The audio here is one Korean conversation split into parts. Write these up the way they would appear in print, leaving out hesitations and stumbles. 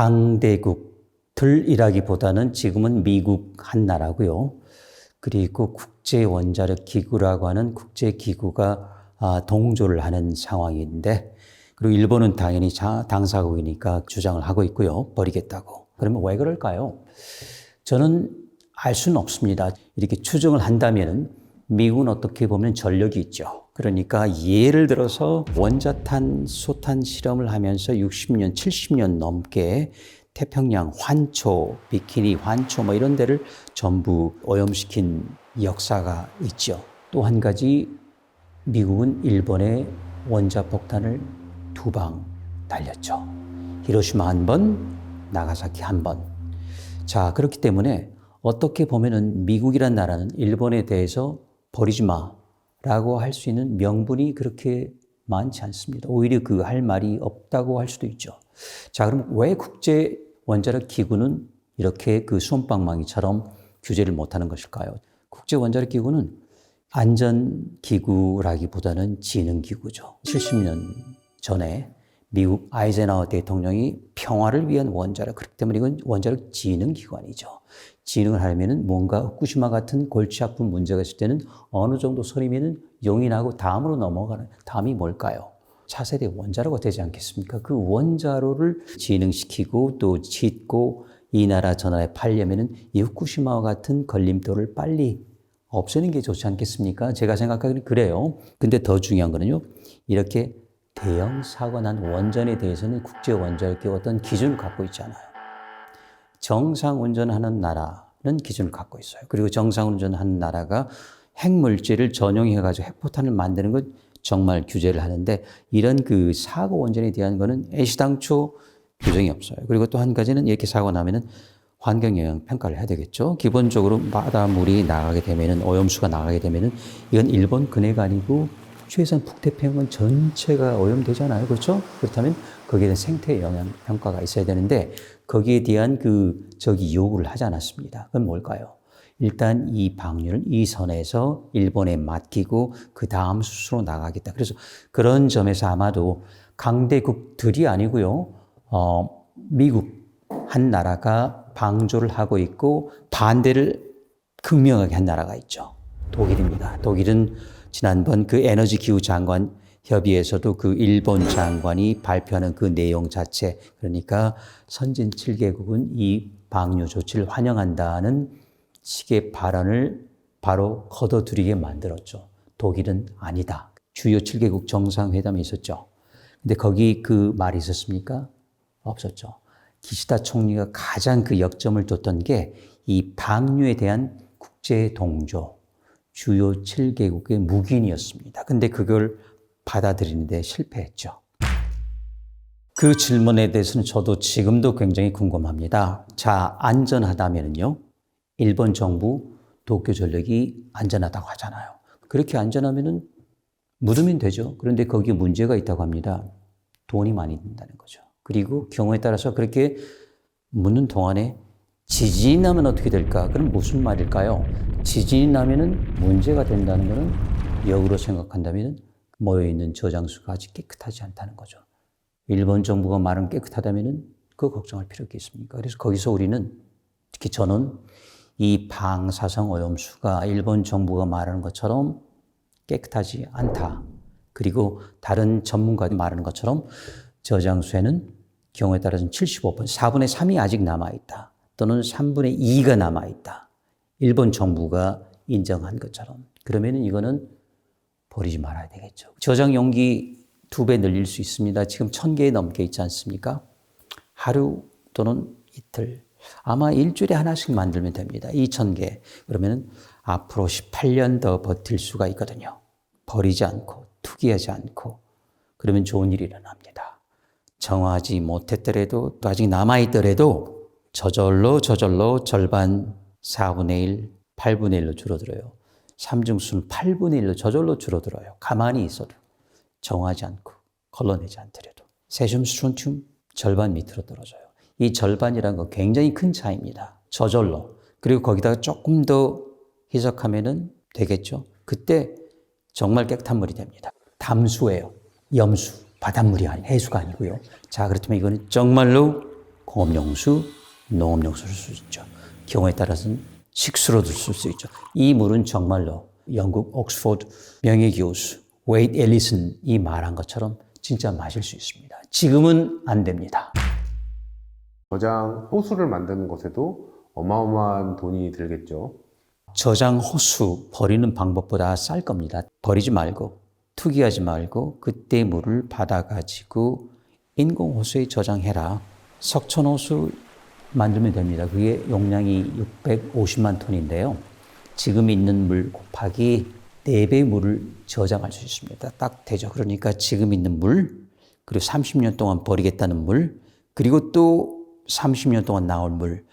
강대국들이라기보다는 지금은 미국 한 나라고요. 그리고 국제원자력기구라고 하는 국제기구가 동조를 하는 상황인데, 그리고 일본은 당연히 당사국이니까 주장을 하고 있고요. 버리겠다고. 그러면 왜 그럴까요? 저는 알 수는 없습니다. 이렇게 추정을 한다면 미국은 어떻게 보면 전력이 있죠. 그러니까 예를 들어서 원자탄, 소탄 실험을 하면서 60년, 70년 넘게 태평양 환초, 비키니 환초 뭐 이런 데를 전부 오염시킨 역사가 있죠. 또 한 가지, 미국은 일본에 원자폭탄을 2방 날렸죠. 히로시마 한 번, 나가사키 한 번. 자, 그렇기 때문에 어떻게 보면은 미국이란 나라는 일본에 대해서 버리지 마라고 할 수 있는 명분이 그렇게 많지 않습니다. 오히려 그 할 말이 없다고 할 수도 있죠. 자, 그럼 왜 국제 원자력 기구는 이렇게 그 솜방망이처럼 규제를 못하는 것일까요? 국제 원자력 기구는 안전기구라기보다는 지능기구죠. 70년 전에 미국 아이젠하워 대통령이 평화를 위한 원자력, 그렇기 때문에 이건 원자력 지능기관이죠. 지능을 하려면 뭔가 후쿠시마 같은 골치 아픈 문제가 있을 때는 어느 정도 선이면 용인하고 다음으로 넘어가는, 다음이 뭘까요? 차세대 원자로가 되지 않겠습니까? 그 원자로를 지능시키고 또 짓고 이 나라 저 나라에 팔려면은 이 후쿠시마와 같은 걸림돌을 빨리 없애는 게 좋지 않겠습니까? 제가 생각하기는 그래요. 근데 더 중요한 거는요, 이렇게 대형 사고 난 원전에 대해서는 국제 원자력기구가 어떤 기준을 갖고 있지 않아요. 정상 운전하는 나라는 기준을 갖고 있어요. 그리고 정상 운전하는 나라가 핵물질을 전용해가지고 핵포탄을 만드는 것 정말 규제를 하는데, 이런 그 사고 원전에 대한 거는 애시당초 규정이 없어요. 그리고 또 한 가지는 이렇게 사고 나면은 환경 영향 평가를 해야 되겠죠. 기본적으로 바닷물이 나가게 되면은, 오염수가 나가게 되면은 이건 일본 근해가 아니고 최소한 북태평양 전체가 오염되잖아요. 그렇죠? 그렇다면 거기에 대한 생태 영향 평가가 있어야 되는데 거기에 대한 요구를 하지 않았습니다. 그건 뭘까요? 일단 이 방류를 이 선에서 일본에 맡기고 그 다음 수수로 나가겠다. 그래서 그런 점에서 아마도 강대국들이 아니고요, 미국 한 나라가 방조를 하고 있고 반대를 극명하게 한 나라가 있죠. 독일입니다. 독일은 지난번 그 에너지 기후 장관 협의에서도 그 일본 장관이 발표하는 그 내용 자체, 그러니까 선진 7개국은 이 방류 조치를 환영한다는 식의 발언을 바로 거둬들이게 만들었죠. 독일은 아니다. 주요 7개국 정상회담이 있었죠. 근데 거기 그 말이 있었습니까? 없었죠. 기시다 총리가 가장 그 역점을 뒀던 게 이 방류에 대한 국제 동조, 주요 7개국의 묵인이었습니다. 근데 그걸 받아들이는데 실패했죠. 그 질문에 대해서는 저도 지금도 굉장히 궁금합니다. 자, 안전하다면요, 일본 정부 도쿄 전력이 안전하다고 하잖아요. 그렇게 안전하면은 묻으면 되죠. 그런데 거기에 문제가 있다고 합니다. 돈이 많이 든다는 거죠. 그리고 경우에 따라서 그렇게 묻는 동안에 지진이 나면 어떻게 될까? 그럼 무슨 말일까요? 지진이 나면은 문제가 된다는 것은 역으로 생각한다면 모여있는 저장수가 아직 깨끗하지 않다는 거죠. 일본 정부가 말은 깨끗하다면은 그거 걱정할 필요가 있습니까? 그래서 거기서 우리는, 특히 저는 이 방사성 오염수가 일본 정부가 말하는 것처럼 깨끗하지 않다. 그리고 다른 전문가들이 말하는 것처럼 저장수에는 경우에 따라서는 75%, 4분의 3이 아직 남아있다. 또는 3분의 2가 남아있다. 일본 정부가 인정한 것처럼. 그러면 이거는 버리지 말아야 되겠죠. 저장 용기 2배 늘릴 수 있습니다. 지금 1000개 넘게 있지 않습니까? 하루 또는 이틀. 아마 일주일에 하나씩 만들면 됩니다. 2000개. 그러면 앞으로 18년 더 버틸 수가 있거든요. 버리지 않고, 투기하지 않고. 그러면 좋은 일이 일어납니다. 정하지 못했더라도, 또 아직 남아있더라도 저절로 절반 4분의 1, 8분의 1로 줄어들어요. 삼중수는 8분의 1로 저절로 줄어들어요. 가만히 있어도. 정하지 않고, 걸러내지 않더라도. 세슘, 스트론튬 절반 밑으로 떨어져요. 이 절반이라는 건 굉장히 큰 차이입니다. 저절로. 그리고 거기다가 조금 더 희석하면 되겠죠. 그때 정말 깨끗한 물이 됩니다. 담수예요. 염수. 바닷물이 아니고 해수가 아니고요. 자, 그렇다면 이거는 정말로 공업용수, 농업용수를 쓸 수 있죠. 경우에 따라서는 식수로도 쓸 수 있죠. 이 물은 정말로 영국 옥스포드 명예교수 웨이드 앨리슨이 말한 것처럼 진짜 마실 수 있습니다. 지금은 안 됩니다. 저장 호수를 만드는 것에도 어마어마한 돈이 들겠죠. 저장 호수 버리는 방법보다 쌀 겁니다. 버리지 말고 투기하지 말고 그때 물을 받아가지고 인공 호수에 저장해라. 석촌 호수 만들면 됩니다. 그게 용량이 650만 톤인데요. 지금 있는 물 곱하기 4배 물을 저장할 수 있습니다. 딱 되죠. 그러니까 지금 있는 물, 그리고 30년 동안 버리겠다는 물, 그리고 또 30년 동안 나올 물,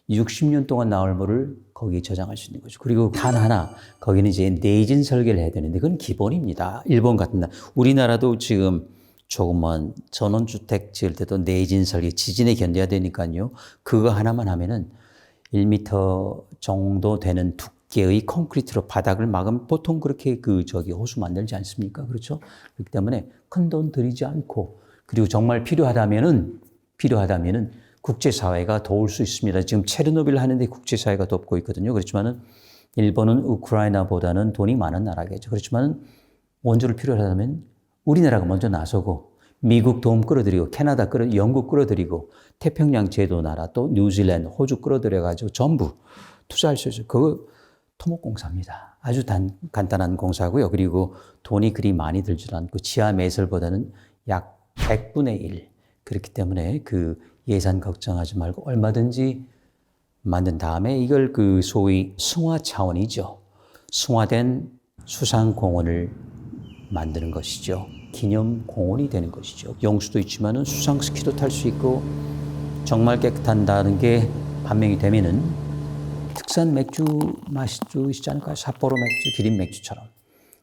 60년 동안 나올 물을 거기에 저장할 수 있는 거죠. 그리고 단 하나, 거기는 이제 내진 설계를 해야 되는데 그건 기본입니다. 일본 같은 나라. 우리나라도 지금 조그만 전원주택 지을 때도 내진 설계, 지진에 견뎌야 되니까요. 그거 하나만 하면은 1m 정도 되는 두께의 콘크리트로 바닥을 막으면 보통 그렇게 호수 만들지 않습니까? 그렇죠? 그렇기 때문에 큰 돈 들이지 않고, 그리고 정말 필요하다면은 국제사회가 도울 수 있습니다. 지금 체르노빌 하는데 국제사회가 돕고 있거든요. 그렇지만은 일본은 우크라이나보다는 돈이 많은 나라겠죠. 그렇지만은 원조를 필요하다면 우리나라가 먼저 나서고 미국 도움 끌어들이고 영국 끌어들이고 태평양 제도 나라 또 뉴질랜드, 호주 끌어들여가지고 전부 투자할 수 있어요. 그거 토목공사입니다. 아주 간단한 공사고요. 그리고 돈이 그리 많이 들지도 않고 지하 매설보다는 약 100분의 1. 그렇기 때문에 그 예산 걱정하지 말고 얼마든지 만든 다음에 이걸 소위 승화 차원이죠. 승화된 수상공원을 만드는 것이죠. 기념공원이 되는 것이죠. 용수도 있지만은 수상 스키도 탈 수 있고 정말 깨끗한다는 게 판명이 되면은 특산 맥주 마시지 않을까요? 삿포로 맥주, 기린 맥주처럼.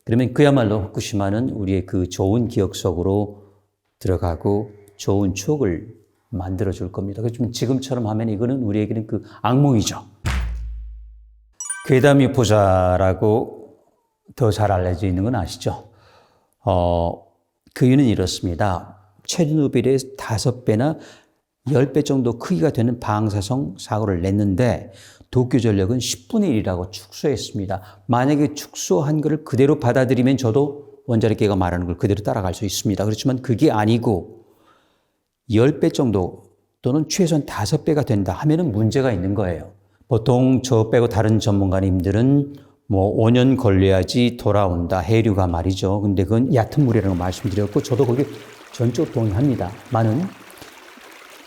그러면 그야말로 후쿠시마는 우리의 그 좋은 기억 속으로 들어가고 좋은 추억을 만들어줄 겁니다. 그렇지만 지금처럼 하면 이거는 우리에게는 악몽이죠. 괴담 유포자라고 더 잘 알려져 있는 건 아시죠? 그 이유는 이렇습니다. 체르노빌의 5배나 10배 정도 크기가 되는 방사성 사고를 냈는데 도쿄전력은 10분의 1이라고 축소했습니다. 만약에 축소한 것을 그대로 받아들이면 저도 원자력계가 말하는 걸 그대로 따라갈 수 있습니다. 그렇지만 그게 아니고 10배 정도 또는 최소한 5배가 된다 하면은 문제가 있는 거예요. 보통 저 빼고 다른 전문가님들은 5년 걸려야지 돌아온다. 해류가 말이죠. 근데 그건 얕은 물이라는 걸 말씀드렸고 저도 거기에 전적으로 동의합니다. 많은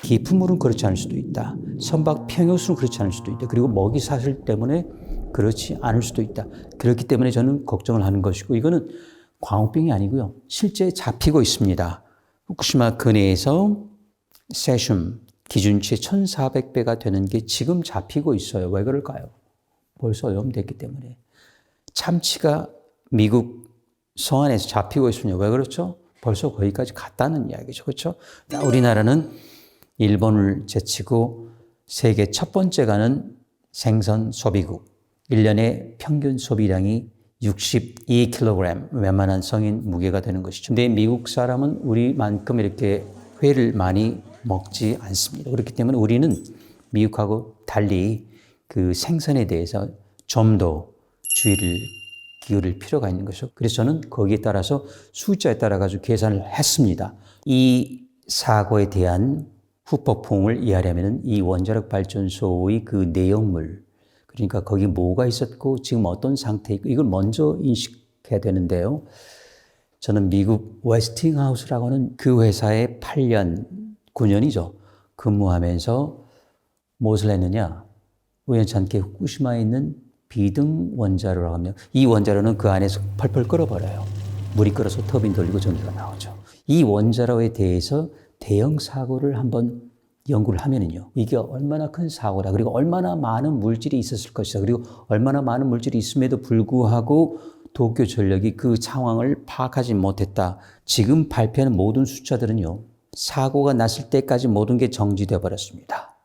깊은 물은 그렇지 않을 수도 있다. 선박 평형수는 그렇지 않을 수도 있다. 그리고 먹이 사슬 때문에 그렇지 않을 수도 있다. 그렇기 때문에 저는 걱정을 하는 것이고 이거는 광우병이 아니고요. 실제 잡히고 있습니다. 후쿠시마 근해에서 세슘 기준치 1,400배가 되는 게 지금 잡히고 있어요. 왜 그럴까요? 벌써 오염됐기 때문에. 참치가 미국 서안에서 잡히고 있습니다. 왜 그렇죠? 벌써 거기까지 갔다는 이야기죠. 그렇죠? 우리나라는 일본을 제치고 세계 첫 번째 가는 생선 소비국. 1년에 평균 소비량이 62kg, 웬만한 성인 무게가 되는 것이죠. 근데 미국 사람은 우리만큼 이렇게 회를 많이 먹지 않습니다. 그렇기 때문에 우리는 미국하고 달리 그 생선에 대해서 좀 더 주의를 기울일 필요가 있는 것이죠. 그래서 저는 거기에 따라서 숫자에 따라 가지고 계산을 했습니다. 이 사고에 대한 후폭풍을 이해하려면 이 원자력 발전소의 그 내용물, 그러니까 거기 뭐가 있었고 지금 어떤 상태에 있고 이걸 먼저 인식해야 되는데요. 저는 미국 웨스팅하우스라고 하는 그 회사에 8년, 9년이죠. 근무하면서 무엇을 했느냐. 우연찮게 후쿠시마에 있는 비등 원자로라고 하면 이 원자로는 그 안에서 펄펄 끓어버려요. 물이 끓어서 터빈 돌리고 전기가 나오죠. 이 원자로에 대해서 대형 사고를 한번 연구를 하면은요. 이게 얼마나 큰 사고다. 그리고 얼마나 많은 물질이 있었을 것이다. 그리고 얼마나 많은 물질이 있음에도 불구하고 도쿄전력이 그 상황을 파악하지 못했다. 지금 발표하는 모든 숫자들은요. 사고가 났을 때까지 모든 게 정지되어 버렸습니다.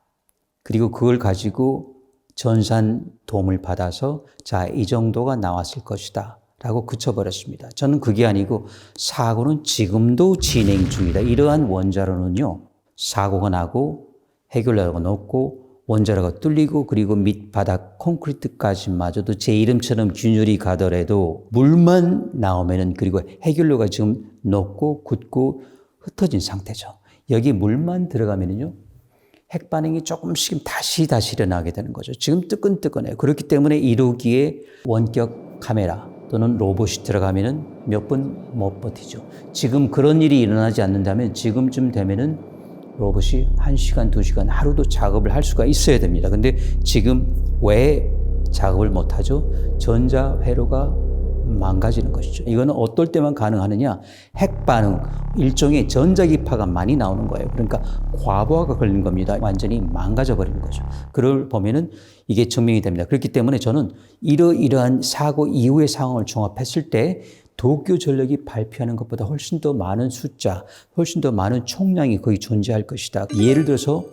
그리고 그걸 가지고 전산 도움을 받아서 자, 이 정도가 나왔을 것이다 라고 그쳐버렸습니다. 저는 그게 아니고 사고는 지금도 진행 중이다. 이러한 원자로는요. 사고가 나고 해결료가 녹고 원자로가 뚫리고 그리고 밑바닥 콘크리트까지마저도 제 이름처럼 균열이 가더라도 물만 나오면은 그리고 해결료가 지금 녹고 굳고 흩어진 상태죠. 여기 물만 들어가면은요. 핵 반응이 조금씩 다시 일어나게 되는 거죠. 지금 뜨끈뜨끈해요. 그렇기 때문에 1호기에 원격 카메라 또는 로봇이 들어가면은 몇 분 못 버티죠. 지금 그런 일이 일어나지 않는다면 지금쯤 되면은 로봇이 1시간, 2시간 하루도 작업을 할 수가 있어야 됩니다. 근데 지금 왜 작업을 못 하죠? 전자 회로가 망가지는 것이죠. 이거는 어떨 때만 가능하느냐? 핵 반응, 일종의 전자기파가 많이 나오는 거예요. 그러니까 과부하가 걸린 겁니다. 완전히 망가져 버리는 거죠. 그걸 보면은 이게 증명이 됩니다. 그렇기 때문에 저는 이러이러한 사고 이후의 상황을 종합했을 때 도쿄전력이 발표하는 것보다 훨씬 더 많은 숫자, 훨씬 더 많은 총량이 거의 존재할 것이다. 예를 들어서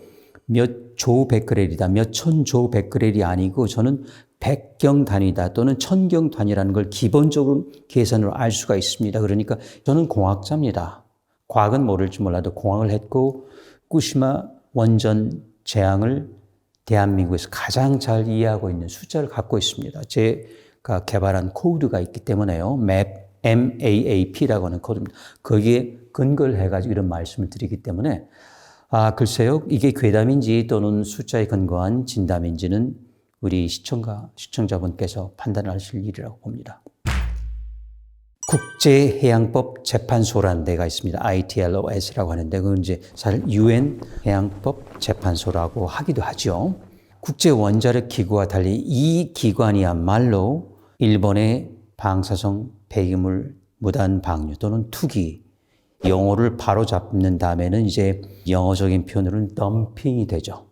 몇 조 베크렐이다, 몇 천 조 베크렐이 아니고 저는 100경 단위다 또는 1000경 단위라는 걸 기본적으로 계산으로 알 수가 있습니다. 그러니까 저는 공학자입니다. 과학은 모를지 몰라도 공학을 했고 후쿠시마 원전 재앙을 대한민국에서 가장 잘 이해하고 있는 숫자를 갖고 있습니다. 제가 개발한 코드가 있기 때문에요. MAAP라고 하는 코드입니다. 거기에 근거를 해가지고 이런 말씀을 드리기 때문에 글쎄요. 이게 괴담인지 또는 숫자에 근거한 진담인지는 우리 시청자분께서 판단을 하실 일이라고 봅니다. 국제해양법 재판소라는 데가 있습니다. ITLOS라고 하는데 그건 이제 사실 UN 해양법 재판소라고 하기도 하죠. 국제원자력 기구와 달리 이 기관이야말로 일본의 방사성 폐기물 무단 방류 또는 투기, 영어를 바로 잡는 다음에는 이제 영어적인 표현으로는 덤핑이 되죠.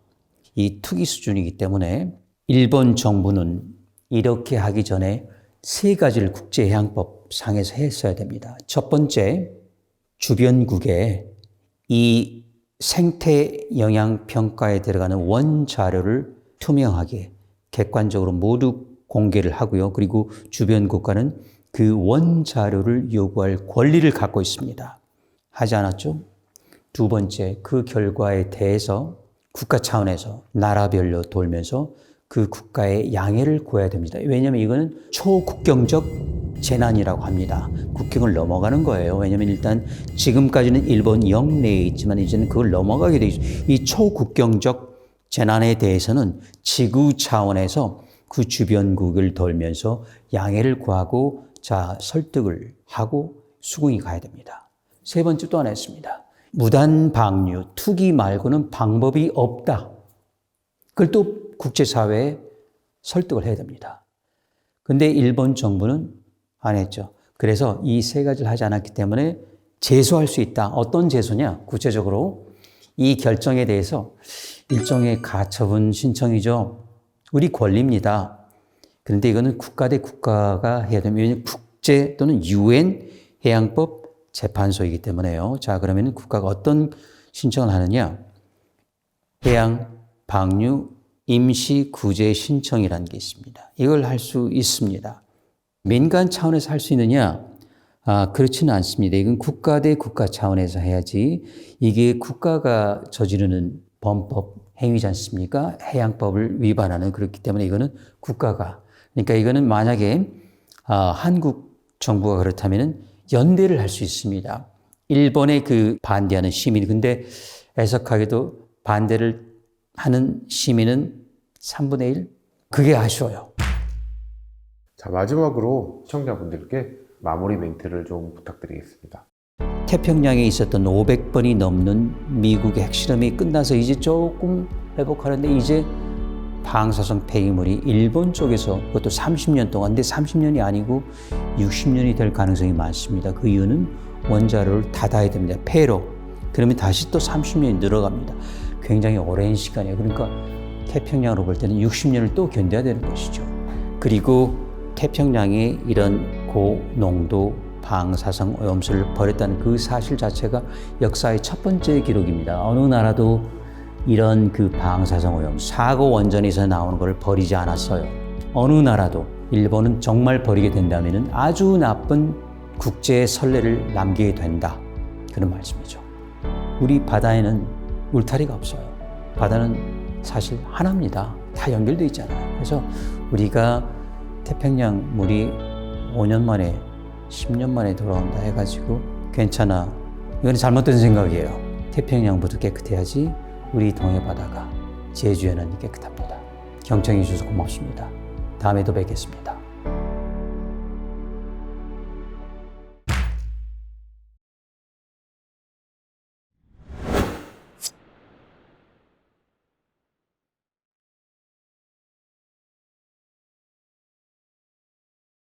이 투기 수준이기 때문에 일본 정부는 이렇게 하기 전에 3가지를 국제해양법 상에서 했어야 됩니다. 첫 번째, 주변국에 이 생태 영향 평가에 들어가는 원자료를 투명하게 객관적으로 모두 공개를 하고요. 그리고 주변 국가는 그 원자료를 요구할 권리를 갖고 있습니다. 하지 않았죠? 두 번째, 그 결과에 대해서 국가 차원에서 나라별로 돌면서 그 국가의 양해를 구해야 됩니다. 왜냐하면 이거는 초국경적 재난이라고 합니다. 국경을 넘어가는 거예요. 왜냐하면 일단 지금까지는 일본 영내에 있지만 이제는 그걸 넘어가게 돼 있어요. 이 초국경적 재난에 대해서는 지구 차원에서 그 주변국을 돌면서 양해를 구하고 설득을 하고 수긍이 가야 됩니다. 세 번째 또 하나 있습니다. 무단 방류, 투기 말고는 방법이 없다. 그걸 또 국제사회에 설득을 해야 됩니다. 근데 일본 정부는 안 했죠. 그래서 이 3가지를 하지 않았기 때문에 제소할 수 있다. 어떤 제소냐? 구체적으로 이 결정에 대해서 일종의 가처분 신청이죠. 우리 권리입니다. 그런데 이거는 국가 대 국가가 해야 됩니다. 왜냐하면 국제 또는 UN 해양법 재판소이기 때문에요. 자, 그러면 국가가 어떤 신청을 하느냐? 해양 방류 임시 구제 신청이라는 게 있습니다. 이걸 할 수 있습니다. 민간 차원에서 할 수 있느냐? 그렇지는 않습니다. 이건 국가 대 국가 차원에서 해야지. 이게 국가가 저지르는 범법 행위지 않습니까? 해양법을 위반하는. 그렇기 때문에 이거는 국가가. 그러니까 이거는 만약에 한국 정부가 그렇다면은 연대를 할 수 있습니다. 일본의 그 반대하는 시민. 근데 애석하게도 반대를 하는 시민은 3분의 1? 그게 아쉬워요. 자, 마지막으로 시청자분들께 마무리 멘트를 좀 부탁드리겠습니다. 태평양에 있었던 500번이 넘는 미국의 핵실험이 끝나서 이제 조금 회복하는데 이제 방사성 폐기물이 일본 쪽에서 그것도 30년 동안, 근데 30년이 아니고 60년이 될 가능성이 많습니다. 그 이유는 원자로를 닫아야 됩니다. 폐로. 그러면 다시 또 30년이 늘어갑니다. 굉장히 오랜 시간이에요. 그러니까 태평양으로 볼 때는 60년을 또 견뎌야 되는 것이죠. 그리고 태평양에 이런 고농도 방사성 오염수를 버렸다는 그 사실 자체가 역사의 첫 번째 기록입니다. 어느 나라도 이런 그 방사성 오염, 사고 원전에서 나오는 걸 버리지 않았어요. 어느 나라도. 일본은 정말 버리게 된다면 아주 나쁜 국제 선례를 남기게 된다. 그런 말씀이죠. 우리 바다에는 울타리가 없어요. 바다는 사실 하나입니다. 다 연결되어 있잖아요. 그래서 우리가 태평양 물이 5년 만에 10년 만에 돌아온다 해가지고 괜찮아. 이건 잘못된 생각이에요. 태평양부터 깨끗해야지 우리 동해 바다가 제주에는 깨끗합니다. 경청해 주셔서 고맙습니다. 다음에도 뵙겠습니다.